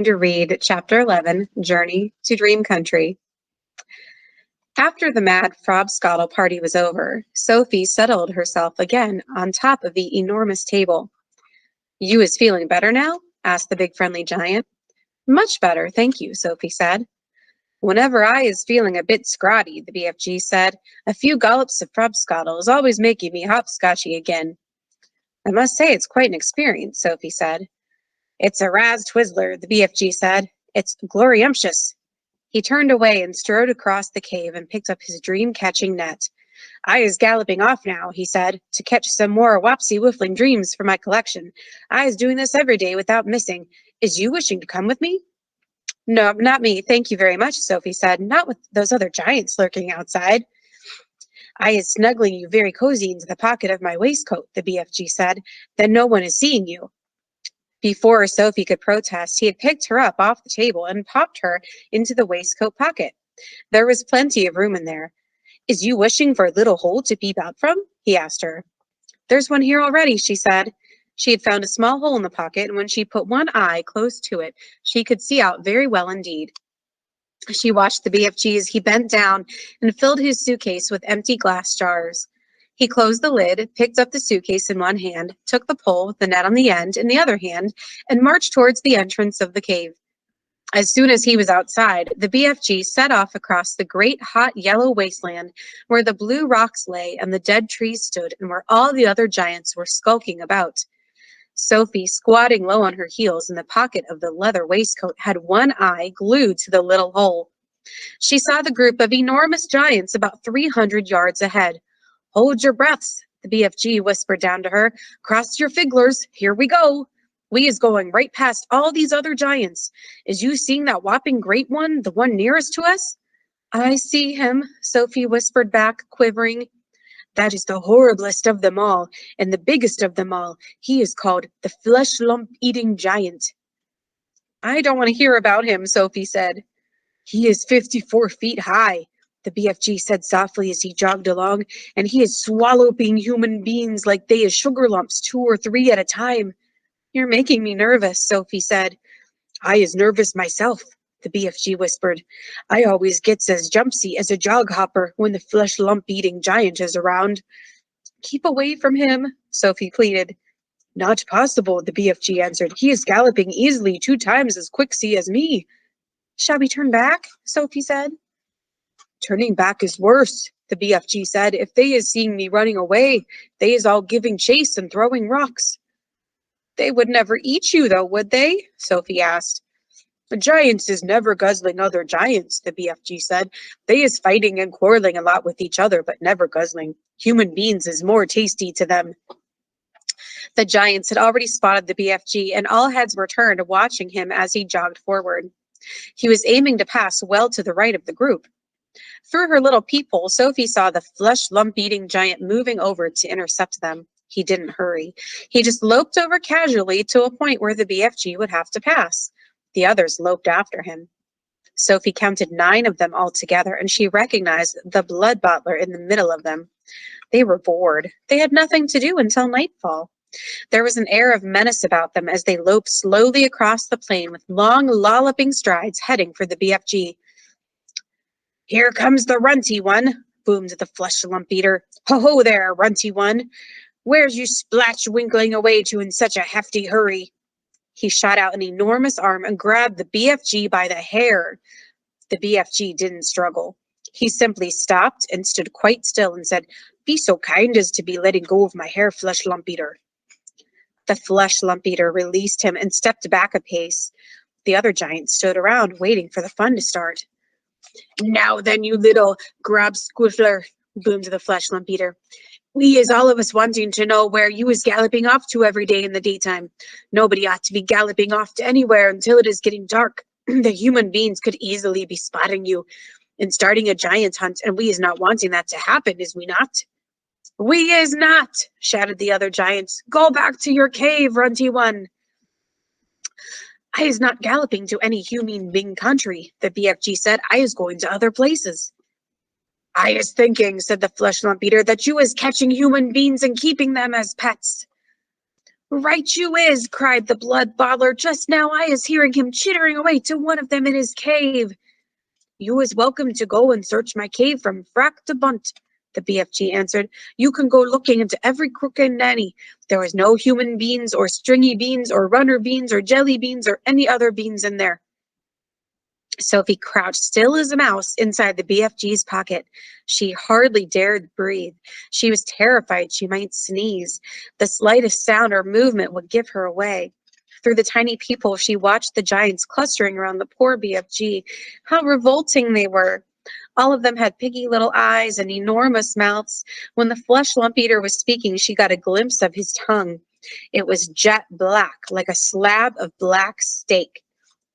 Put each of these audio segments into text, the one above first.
To read Chapter 11, Journey to Dream Country. After the mad frobscottle party was over, Sophie settled herself again on top of the enormous table. "You is feeling better now?" asked the big friendly giant. "Much better, thank you," Sophie said. "Whenever I is feeling a bit scrotty," the BFG said, "a few gollops of frobscottle is always making me hopscotchy again." "I must say it's quite an experience," Sophie said. "It's a Raz Twizzler," the BFG said. "It's gloriumptious." He turned away and strode across the cave and picked up his dream-catching net. "I is galloping off now," he said, "to catch some more wopsy-whiffling dreams for my collection. I is doing this every day without missing. Is you wishing to come with me?" "No, not me, thank you very much," Sophie said. "Not with those other giants lurking outside." "I is snuggling you very cozy into the pocket of my waistcoat," the BFG said. "Then no one is seeing you." Before Sophie could protest, he had picked her up off the table and popped her into the waistcoat pocket. There was plenty of room in there. "Is you wishing for a little hole to peep out from?" he asked her. "There's one here already," she said. She had found a small hole in the pocket, and when she put one eye close to it, she could see out very well indeed. She watched the BFG as he bent down and filled his suitcase with empty glass jars. He closed the lid, picked up the suitcase in one hand, took the pole with the net on the end in the other hand, and marched towards the entrance of the cave. As soon as he was outside, the BFG set off across the great hot yellow wasteland where the blue rocks lay and the dead trees stood and where all the other giants were skulking about. Sophie, squatting low on her heels in the pocket of the leather waistcoat, had one eye glued to the little hole. She saw the group of enormous giants about 300 yards ahead. "Hold your breaths," the BFG whispered down to her. "Cross your figglers. Here we go. We is going right past all these other giants. Is you seeing that whopping great one, the one nearest to us?" "I see him," Sophie whispered back, quivering. "That is the horriblest of them all, and the biggest of them all. He is called the flesh-lump-eating giant." "I don't want to hear about him," Sophie said. "He is 54 feet high," the BFG said softly as he jogged along, "and he is swallowing human beings like they is sugar lumps, 2 or 3 at a time." "You're making me nervous," Sophie said. "I is nervous myself," the BFG whispered. "I always gets as jumpsy as a jog hopper when the flesh lump eating giant is around." "Keep away from him," Sophie pleaded. "Not possible," the BFG answered. "He is galloping easily 2 times as quicksy as me." "Shall we turn back?" Sophie said. "Turning back is worse," the BFG said. "If they is seeing me running away, they is all giving chase and throwing rocks." "They would never eat you, though, would they?" Sophie asked. "The giants is never guzzling other giants," the BFG said. "They is fighting and quarreling a lot with each other, but never guzzling. Human beings is more tasty to them." The giants had already spotted the BFG, and all heads were turned, watching him as he jogged forward. He was aiming to pass well to the right of the group. Through her little peephole, Sophie saw the flesh lump-eating giant moving over to intercept them. He didn't hurry. He just loped over casually to a point where the BFG would have to pass. The others loped after him. Sophie counted 9 of them altogether, and she recognized the blood bottler in the middle of them. They were bored. They had nothing to do until nightfall. There was an air of menace about them as they loped slowly across the plain with long, lolloping strides heading for the BFG. "Here comes the runty one," boomed the flesh lump eater. "Ho-ho there, runty one. Where's you splatch winkling away to in such a hefty hurry?" He shot out an enormous arm and grabbed the BFG by the hair. The BFG didn't struggle. He simply stopped and stood quite still and said, "Be so kind as to be letting go of my hair, flesh lump eater." The flesh lump eater released him and stepped back a pace. The other giants stood around, waiting for the fun to start. "Now then, you little grub squiffler," boomed the flesh lump eater. "We is all of us wanting to know where you is galloping off to every day in the daytime. Nobody ought to be galloping off to anywhere until it is getting dark. The human beings could easily be spotting you and starting a giant hunt, and we is not wanting that to happen, is we not?" "We is not," shouted the other giants. "Go back to your cave, runty one." "I is not galloping to any human being country," the BFG said. "I is going to other places." "I is thinking," said the flesh lump eater, "that you is catching human beings and keeping them as pets." Right you is, cried the blood bottler. Just now I is hearing him chittering away to one of them in his cave. You is welcome to go and search my cave from frack to bunt, the BFG answered. You can go looking into every crook and nanny. There is no human beans or stringy beans or runner beans or jelly beans or any other beans in there. Sophie crouched still as a mouse inside the BFG's pocket. She hardly dared breathe. She was terrified she might sneeze. The slightest sound or movement would give her away. Through the tiny peephole, she watched the giants clustering around the poor BFG. How revolting they were! All of them had piggy little eyes and enormous mouths. When the flesh lump eater was speaking, she got a glimpse of his tongue. It was jet black, like a slab of black steak.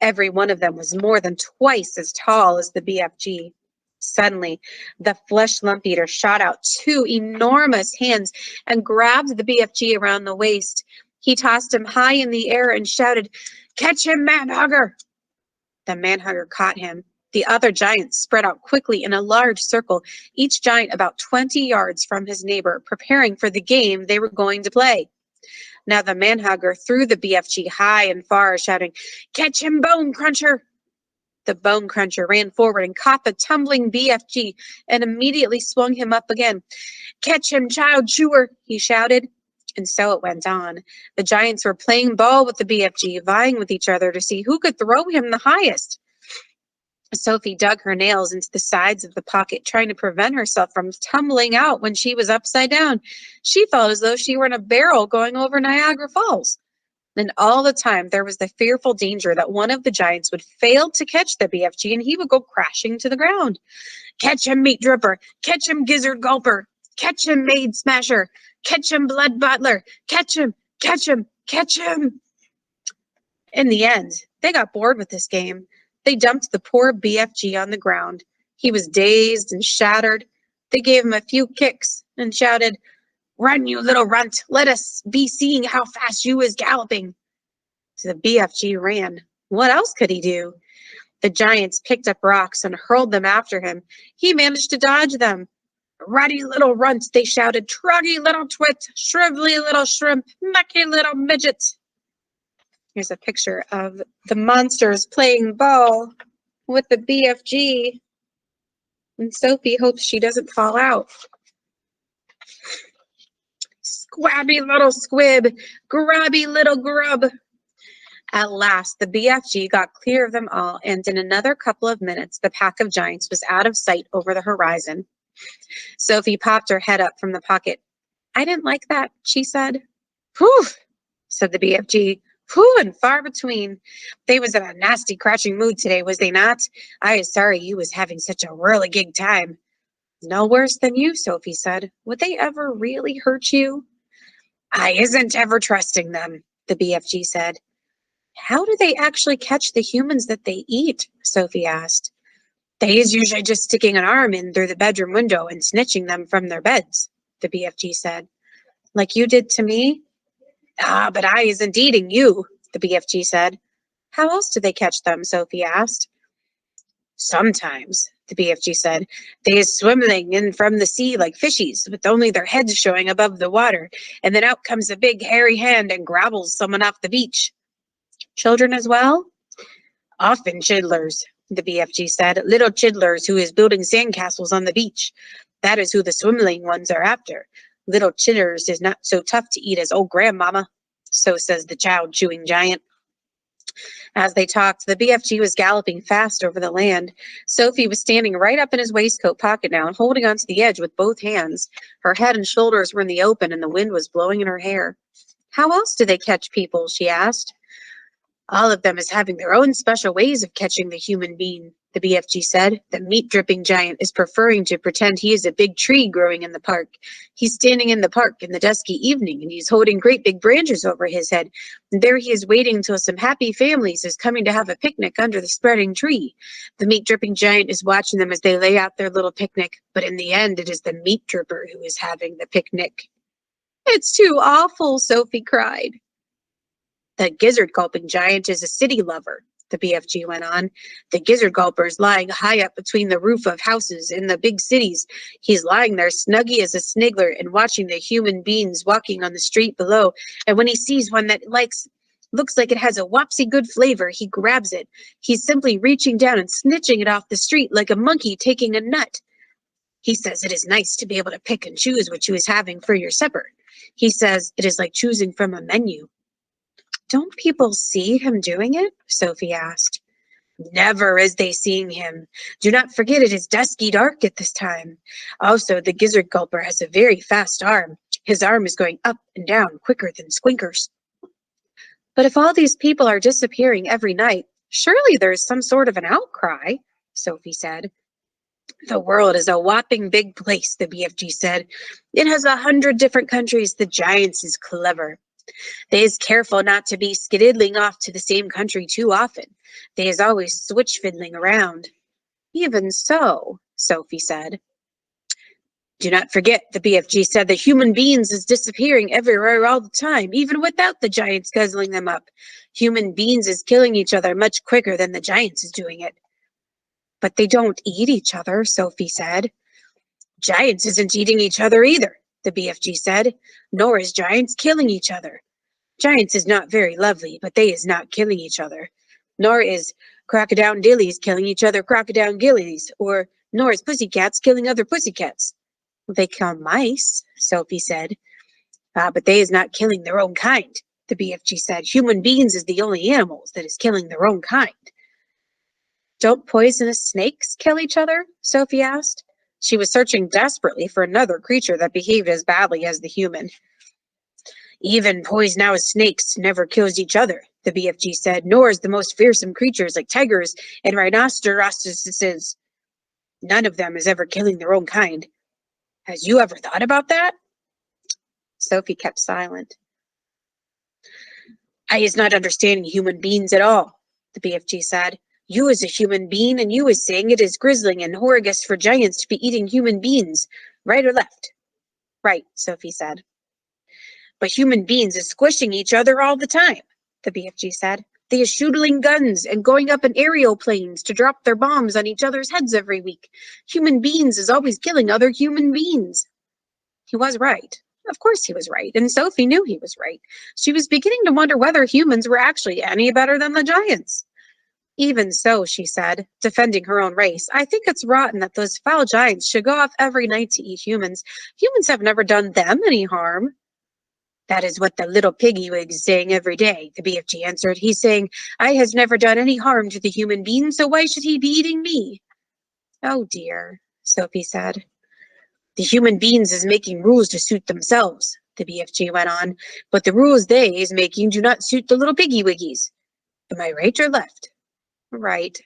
Every one of them was more than twice as tall as the BFG. Suddenly, the flesh lump eater shot out two enormous hands and grabbed the BFG around the waist. He tossed him high in the air and shouted, "Catch him, manhugger!" The manhugger caught him. The other giants spread out quickly in a large circle, each giant about 20 yards from his neighbor, preparing for the game they were going to play. Now the manhugger threw the BFG high and far, shouting, "Catch him, Bone Cruncher!" The Bone Cruncher ran forward and caught the tumbling BFG and immediately swung him up again. "Catch him, Child Chewer!" he shouted. And so it went on. The giants were playing ball with the BFG, vying with each other to see who could throw him the highest. Sophie dug her nails into the sides of the pocket, trying to prevent herself from tumbling out when she was upside down. She felt as though she were in a barrel going over Niagara Falls. And all the time, there was the fearful danger that one of the giants would fail to catch the BFG and he would go crashing to the ground. "Catch him, Meat Dripper! Catch him, Gizzard Gulper! Catch him, Maid Smasher! Catch him, Blood Butler! Catch him! Catch him! Catch him!" In the end, they got bored with this game. They dumped the poor BFG on the ground. He was dazed and shattered. They gave him a few kicks and shouted, "Run, you little runt! Let us be seeing how fast you is galloping!" So the BFG ran. What else could he do? The giants picked up rocks and hurled them after him. He managed to dodge them. "Ruddy little runt!" they shouted. "Truggy little twit! Shrively little shrimp! Mucky little midget!" Here's a picture of the monsters playing ball with the BFG. And Sophie hopes she doesn't fall out. "Squabby little squib! Grubby little grub!" At last, the BFG got clear of them all, and in another couple of minutes, the pack of giants was out of sight over the horizon. Sophie popped her head up from the pocket. "I didn't like that," she said. "Whew," said the BFG. "Whew and far between. They was in a nasty crouching mood today, was they not? I is sorry you was having such a whirligig time." "No worse than you," Sophie said. "Would they ever really hurt you?" "I isn't ever trusting them," the BFG said. "How do they actually catch the humans that they eat?" Sophie asked. "They is usually just sticking an arm in through the bedroom window and snitching them from their beds," the BFG said. "Like you did to me?" "Ah, but I isn't eating you," the BFG said. "How else do they catch them?" Sophie asked. "Sometimes," the BFG said, "they is swimming in from the sea like fishies, with only their heads showing above the water, and then out comes a big hairy hand and grabbles someone off the beach." "Children as well?" "Often chidlers," the BFG said, "little chidlers who is building sandcastles on the beach. That is who the swimling ones are after. Little chidlers is not so tough to eat as old grandmama. So says the child chewing giant." As they talked, the BFG was galloping fast over the land. Sophie was standing right up in his waistcoat pocket now, holding onto the edge with both hands. Her head and shoulders were in the open, and the wind was blowing in her hair. "How else do they catch people?" she asked. "All of them is having their own special ways of catching the human being," the BFG said. "The meat-dripping giant is preferring to pretend he is a big tree growing in the park. He's standing in the park in the dusky evening, and he's holding great big branches over his head. And there he is waiting until some happy families is coming to have a picnic under the spreading tree. The meat-dripping giant is watching them as they lay out their little picnic, but in the end, it is the meat dripper who is having the picnic." "It's too awful," Sophie cried. "The gizzard gulping giant is a city lover," the BFG went on. The gizzard gulper's lying high up between the roof of houses in the big cities. He's lying there snuggy as a sniggler and watching the human beings walking on the street below. And when he sees one that looks like it has a wopsy good flavor, he grabs it. He's simply reaching down and snitching it off the street like a monkey taking a nut. He says it is nice to be able to pick and choose what you is having for your supper. He says it is like choosing from a menu. Don't people see him doing it? Sophie asked. Never is they seeing him. Do not forget it is dusky dark at this time. Also, the gizzard gulper has a very fast arm. His arm is going up and down quicker than Squinker's. But if all these people are disappearing every night, surely there is some sort of an outcry, Sophie said. The world is a whopping big place, the BFG said. It has 100 different countries. The giants is clever. They is careful not to be skididdling off to the same country too often. They is always switch fiddling around. Even so, Sophie said. Do not forget, the BFG said, that human beings is disappearing everywhere all the time, even without the giants guzzling them up. Human beings is killing each other much quicker than the giants is doing it. But they don't eat each other, Sophie said. Giants isn't eating each other either, the BFG said, nor is giants killing each other. Giants is not very lovely, but they is not killing each other. Nor is crocodile dillies killing each other crocodile gillies, nor is pussycats killing other pussycats. They kill mice, Sophie said. But they is not killing their own kind, the BFG said. Human beings is the only animals that is killing their own kind. Don't poisonous snakes kill each other? Sophie asked. She was searching desperately for another creature that behaved as badly as the human. Even poisonous snakes never kills each other, the BFG said, nor is the most fearsome creatures like tigers and rhinoceroses. None of them is ever killing their own kind. Has you ever thought about that? Sophie kept silent. I is not understanding human beings at all, the BFG said. You is a human being, and you is saying it is grizzling and horrigus for giants to be eating human beings. Right or left? Right, Sophie said. But human beings is squishing each other all the time, the BFG said. They is shooting guns and going up in aerial planes to drop their bombs on each other's heads every week. Human beings is always killing other human beings. He was right. Of course he was right, and Sophie knew he was right. She was beginning to wonder whether humans were actually any better than the giants. Even so, she said, defending her own race, I think it's rotten that those foul giants should go off every night to eat humans. Humans have never done them any harm. That is what the little piggy-wig is saying every day, the BFG answered. He's saying, I has never done any harm to the human being, so why should he be eating me? Oh dear, Sophie said. The human beings is making rules to suit themselves, the BFG went on, but the rules they is making do not suit the little piggy-wiggies. Am I right or left? Right,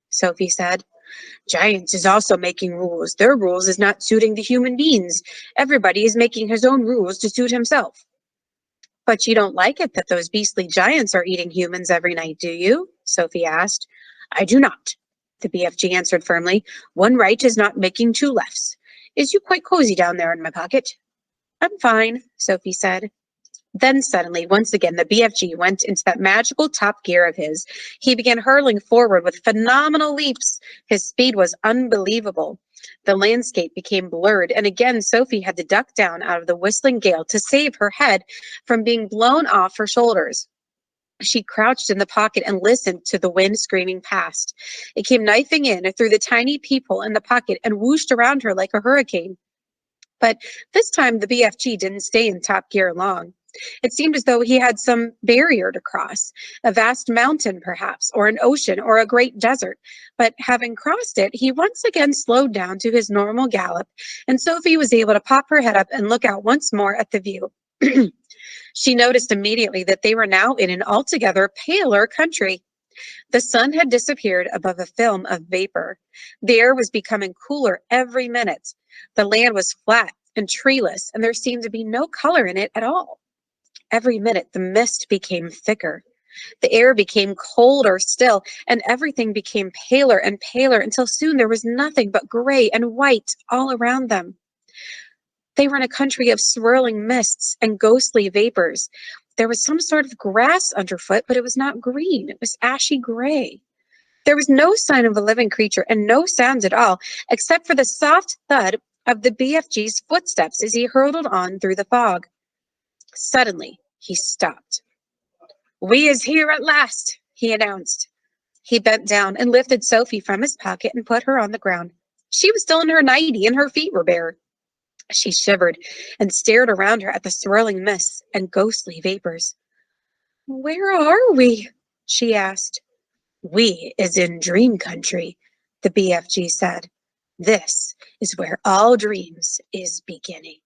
Sophie said. Giants is also making rules. Their rules is not suiting the human beings. Everybody is making his own rules to suit himself. But you don't like it that those beastly giants are eating humans every night, do you? Sophie asked. I do not, the BFG answered firmly. One right is not making two lefts. Is you quite cozy down there in my pocket? I'm fine, Sophie said. Then suddenly, once again, the BFG went into that magical top gear of his. He began hurling forward with phenomenal leaps. His speed was unbelievable. The landscape became blurred, and again Sophie had to duck down out of the whistling gale to save her head from being blown off her shoulders. She crouched in the pocket and listened to the wind screaming past. It came knifing in through the tiny peephole in the pocket and whooshed around her like a hurricane. But this time the BFG didn't stay in top gear long. It seemed as though he had some barrier to cross, a vast mountain perhaps, or an ocean, or a great desert. But having crossed it, he once again slowed down to his normal gallop, and Sophie was able to pop her head up and look out once more at the view. She noticed immediately that they were now in an altogether paler country. The sun had disappeared above a film of vapor. The air was becoming cooler every minute. The land was flat and treeless, and there seemed to be no color in it at all. Every minute, the mist became thicker. The air became colder still, and everything became paler and paler until soon there was nothing but gray and white all around them. They were in a country of swirling mists and ghostly vapors. There was some sort of grass underfoot, but it was not green. It was ashy gray. There was no sign of a living creature and no sounds at all, except for the soft thud of the BFG's footsteps as he hurtled on through the fog. Suddenly, he stopped. "We is here at last," he announced. He bent down and lifted Sophie from his pocket and put her on the ground. She was still in her nightie and her feet were bare. She shivered and stared around her at the swirling mists and ghostly vapors. "Where are we?" she asked. "We is in dream country," the BFG said. "This is where all dreams is beginning."